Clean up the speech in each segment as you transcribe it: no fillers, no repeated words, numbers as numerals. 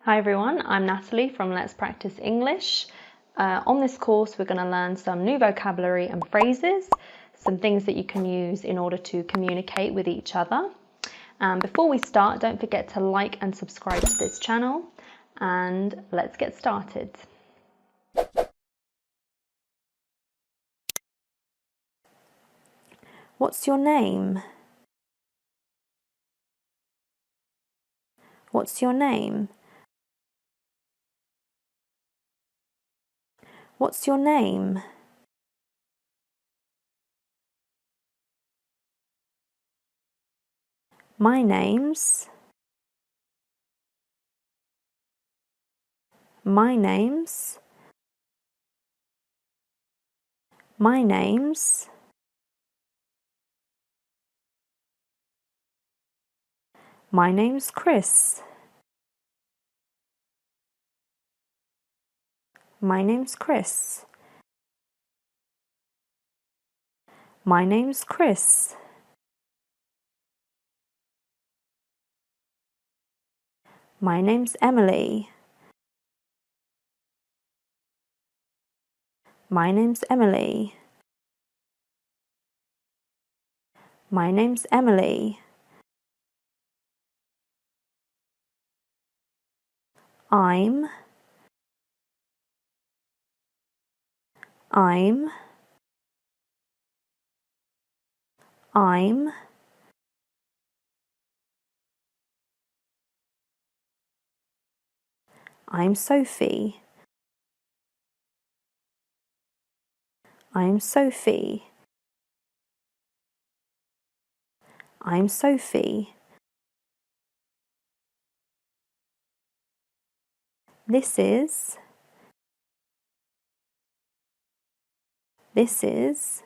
Hi everyone, I'm Natalie from Let's Practice English. On this course we're going to learn some new vocabulary and phrases, some things that you can use in order to communicate with each other. Before we start, don't forget to like and subscribe to this channel, and let's get started. What's your name? What's your name? What's your name? My name's. My name's. My name's. My name's Chris. My name's Chris. My name's Chris. My name's Emily. My name's Emily. My name's Emily. I'm. I'm. I'm. I'm Sophie. I'm Sophie. I'm Sophie. This is. This is.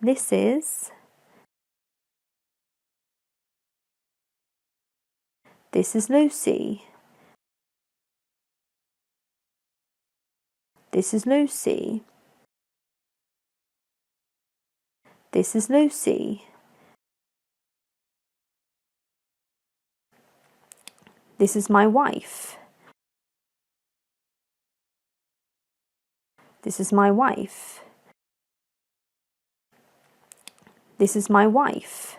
This is. This is Lucy. This is Lucy. This is Lucy. This is my wife. This is my wife. This is my wife.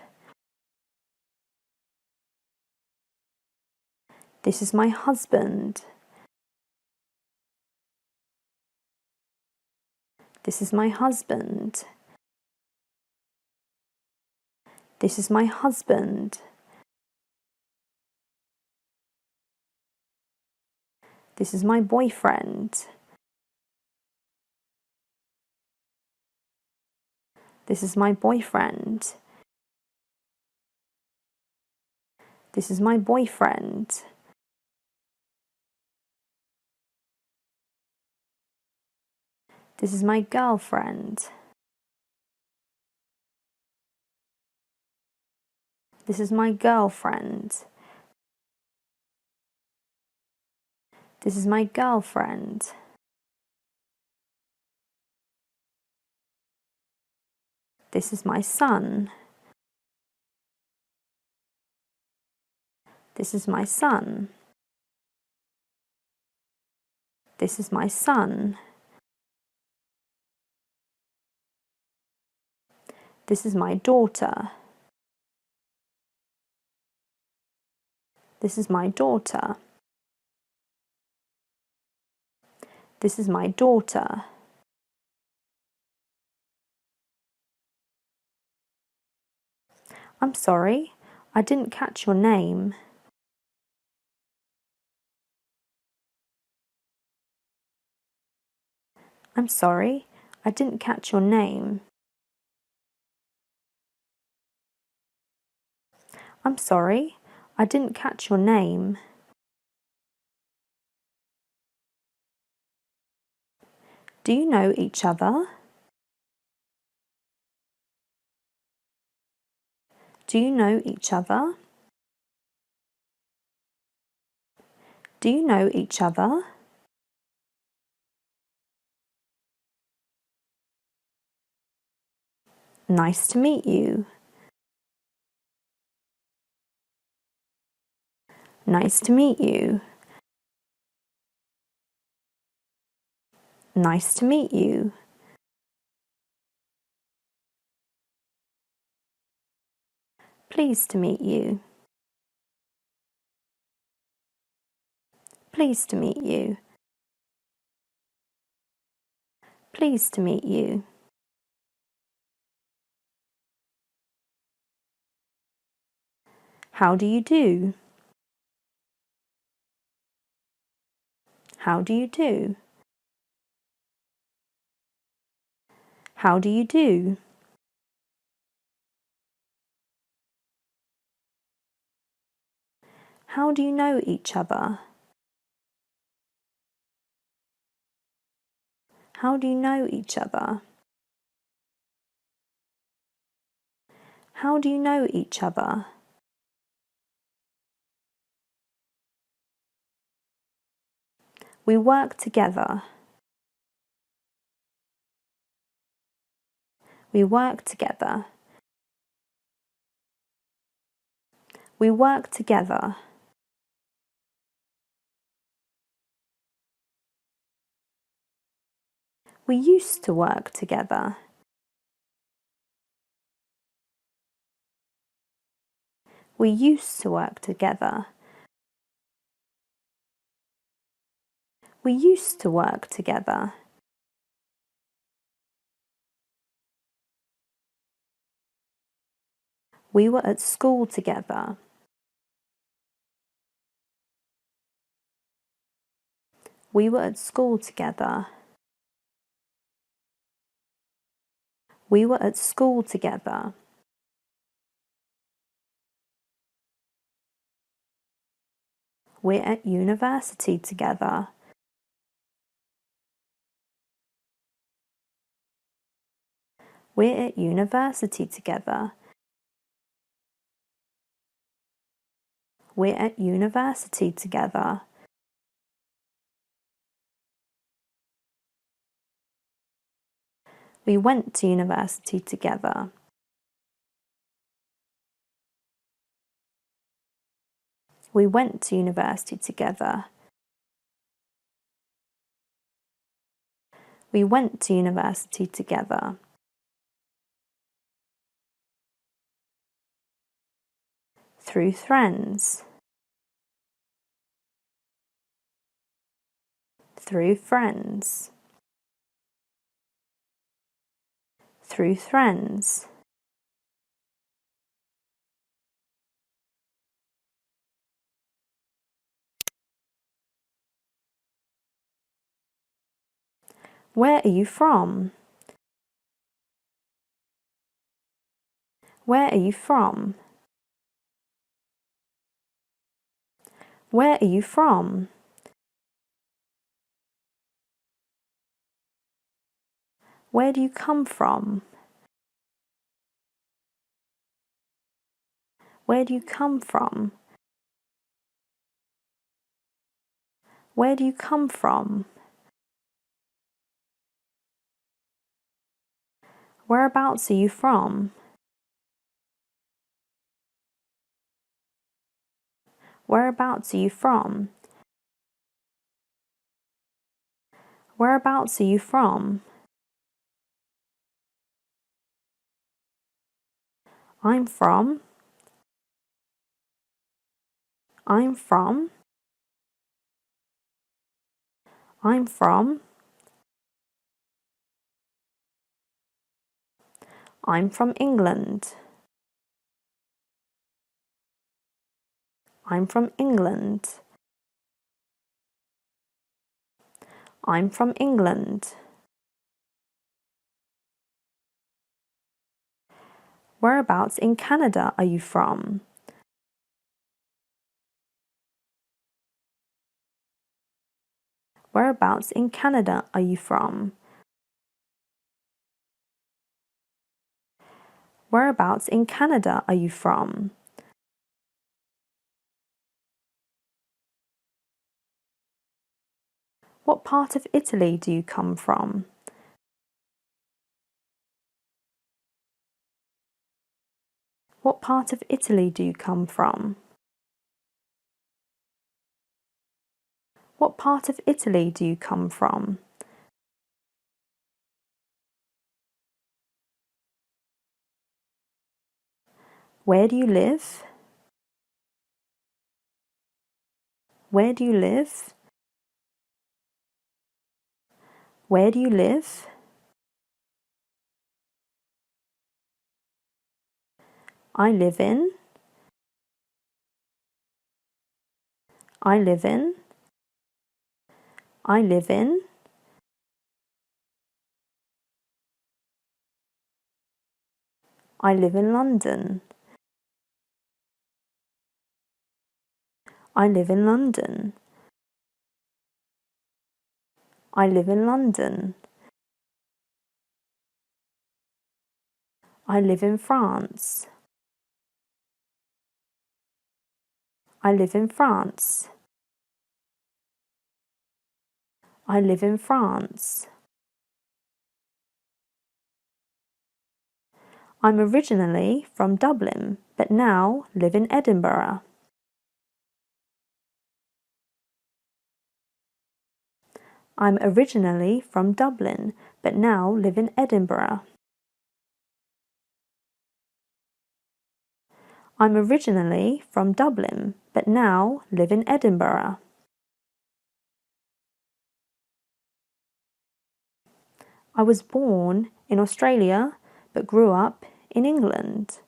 This is my husband. This is my husband. This is my husband. This is my boyfriend. This is my boyfriend. This is my boyfriend. This is my girlfriend. This is my girlfriend. This is my girlfriend. This is my son. This is my son. This is my son. This is my daughter. This is my daughter. This is my daughter. I'm sorry, I didn't catch your name. I'm sorry, I didn't catch your name. I'm sorry, I didn't catch your name. Do you know each other? Do you know each other? Do you know each other? Nice to meet you. Nice to meet you. Nice to meet you. Pleased to meet you. Pleased to meet you. Pleased to meet you. How do you do? How do you do? How do you do? How do you know each other? How do you know each other? How do you know each other? We work together. We work together. We work together. We used to work together. We used to work together. We used to work together. We were at school together. We were at school together. We were at school together. We're at university together. We're at university together. We're at university together. We went to university together. We went to university together. We went to university together. Through friends. Through friends. Through friends. Where are you from? Where are you from? Where are you from? Where do you come from? Where do you come from? Where do you come from? Whereabouts are you from? Whereabouts are you from? Whereabouts are you from? I'm from. I'm from. I'm from. I'm from England. I'm from England. I'm from England. Whereabouts in Canada are you from? Whereabouts in Canada are you from? Whereabouts in Canada are you from? What part of Italy do you come from? What part of Italy do you come from? What part of Italy do you come from? Where do you live? Where do you live? Where do you live? I live in. I live in. I live in. I live in London. I live in London. I live in London. I live in France. I live in France. I live in France. I'm originally from Dublin, but now live in Edinburgh. I'm originally from Dublin, but now live in Edinburgh. I'm originally from Dublin, but now live in Edinburgh. I was born in Australia, but grew up in England.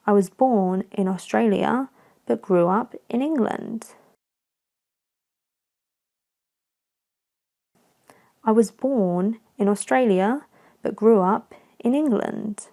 I was born in Australia, but grew up in England. I was born in Australia, but grew up in England.